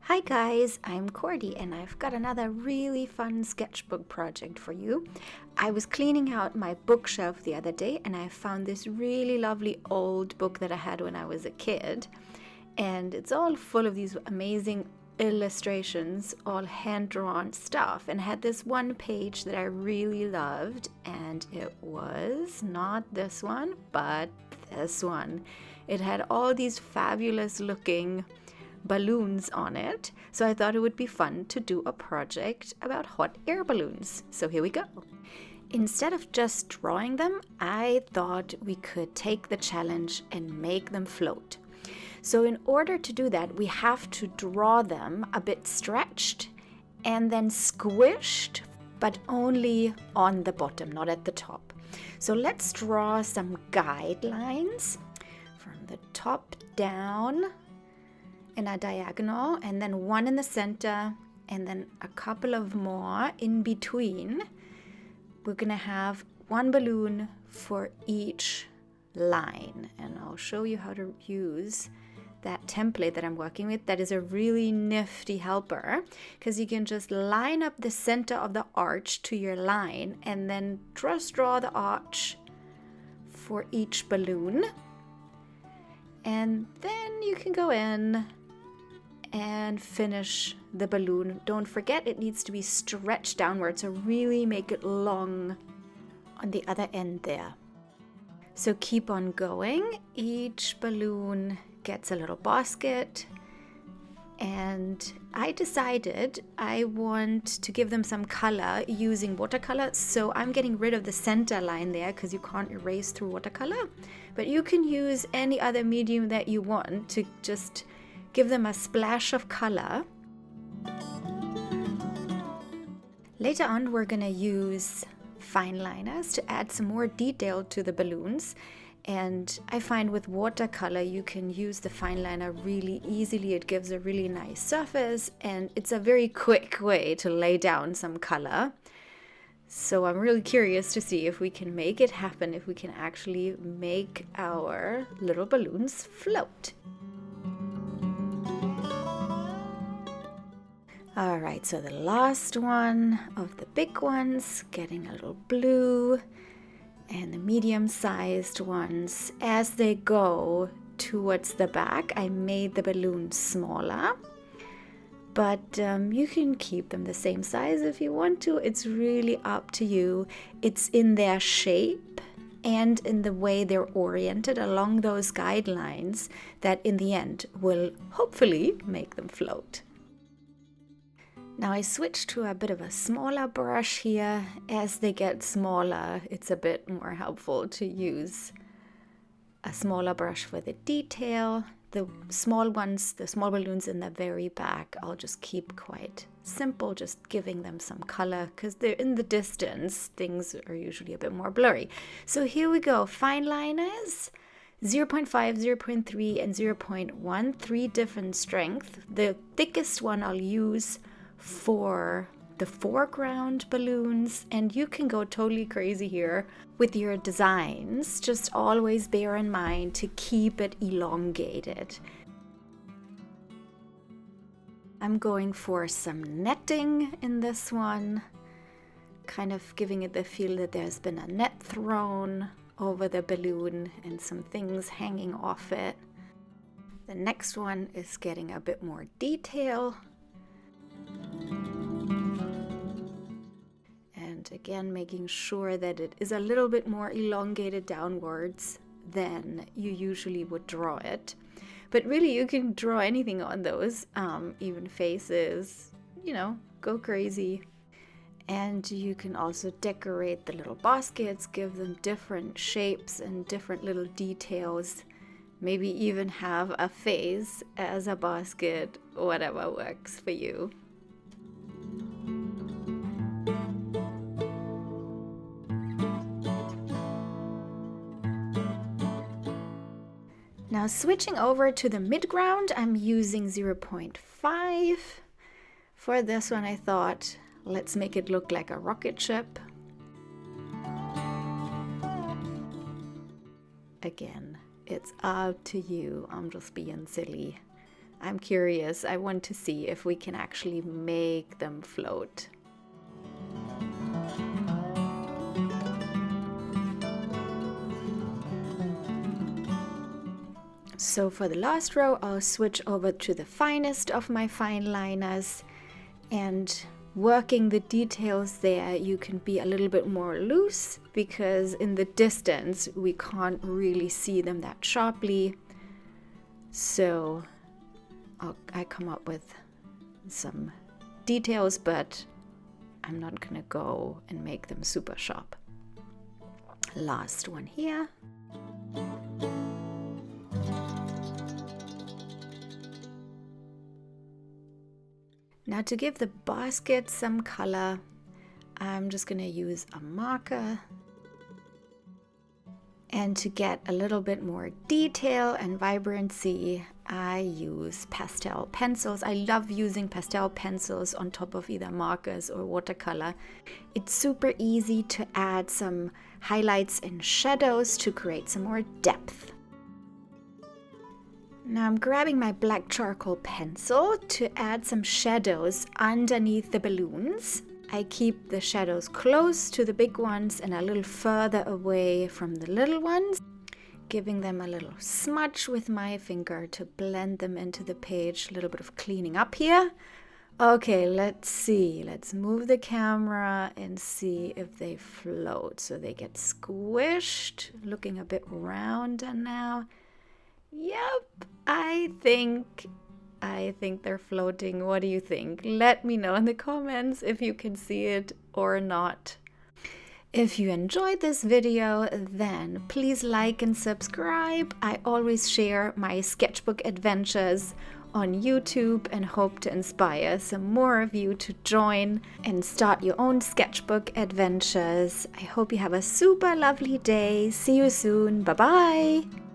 Hi guys, I'm Cordy and I've got another really fun sketchbook project for you. I was cleaning out my bookshelf the other day and I found this really lovely old book that I had when I was a kid. And it's all full of these amazing illustrations, all hand-drawn stuff, and had this one page that I really loved, and it was not this one, but this one. It had all these fabulous looking balloons on it, so I thought it would be fun to do a project about hot air balloons. So here we go. Instead of just drawing them, I thought we could take the challenge and make them float. So in order to do that, we have to draw them a bit stretched and then squished, but only on the bottom, not at the top. So let's draw some guidelines from the top down in a diagonal, and then one in the center, and then a couple of more in between. We're gonna have one balloon for each line, and I'll show you how to use that template that I'm working with. That is a really nifty helper, because you can just line up the center of the arch to your line and then just draw the arch for each balloon, and then you can go in and finish the balloon. Don't forget, it needs to be stretched downward, so really make it long on the other end there. So keep on going. Each balloon gets a little basket, and I decided I want to give them some color using watercolor, so I'm getting rid of the center line there because you can't erase through watercolor, but you can use any other medium that you want to just give them a splash of color. Later on, we're going to use fine liners to add some more detail to the balloons. And I find with watercolor, you can use the fine liner really easily. It gives a really nice surface, and it's a very quick way to lay down some color. So I'm really curious to see if we can make it happen, if we can actually make our little balloons float. Alright, so the last one of the big ones, getting a little blue, and the medium-sized ones, as they go towards the back, I made the balloons smaller, but you can keep them the same size if you want to. It's really up to you. It's in their shape and in the way they're oriented along those guidelines that in the end will hopefully make them float. Now I switched to a bit of a smaller brush here. As they get smaller, it's a bit more helpful to use a smaller brush for the detail. The small ones, the small balloons in the very back, I'll just keep quite simple, just giving them some color, because they're in the distance, things are usually a bit more blurry. So here we go, fine liners. 0.5, 0.3, and 0.1, 3 different strength. The thickest one I'll use for the foreground balloons, and you can go totally crazy here with your designs. Just always bear in mind to keep it elongated. I'm going for some netting in this one, kind of giving it the feel that there's been a net thrown over the balloon and some things hanging off it. The next one is getting a bit more detail. And again, making sure that it is a little bit more elongated downwards than you usually would draw it. But really, you can draw anything on those, even faces, go crazy. And you can also decorate the little baskets, give them different shapes and different little details. Maybe even have a face as a basket, whatever works for you. Now switching over to the midground, I'm using 0.5. For this one, I thought, let's make it look like a rocket ship. Again, it's up to you. I'm just being silly. I'm curious. I want to see if we can actually make them float. So for the last row, I'll switch over to the finest of my fine liners, and working the details there, you can be a little bit more loose because in the distance we can't really see them that sharply. So I come up with some details, but I'm not gonna go and make them super sharp. Last one here. Now to give the basket some color, I'm just going to use a marker. And to get a little bit more detail and vibrancy, I use pastel pencils. I love using pastel pencils on top of either markers or watercolor. It's super easy to add some highlights and shadows to create some more depth. Now I'm grabbing my black charcoal pencil to add some shadows underneath the balloons. I keep the shadows close to the big ones and a little further away from the little ones, giving them a little smudge with my finger to blend them into the page. A little bit of cleaning up here. Okay, let's see. Let's move the camera and see if they float. So they get squished, looking a bit rounder now. Yep, I think they're floating. What do you think? Let me know in the comments if you can see it or not. If you enjoyed this video, then please like and subscribe. I always share my sketchbook adventures on YouTube and hope to inspire some more of you to join and start your own sketchbook adventures. I hope you have a super lovely day. See you soon. Bye-bye.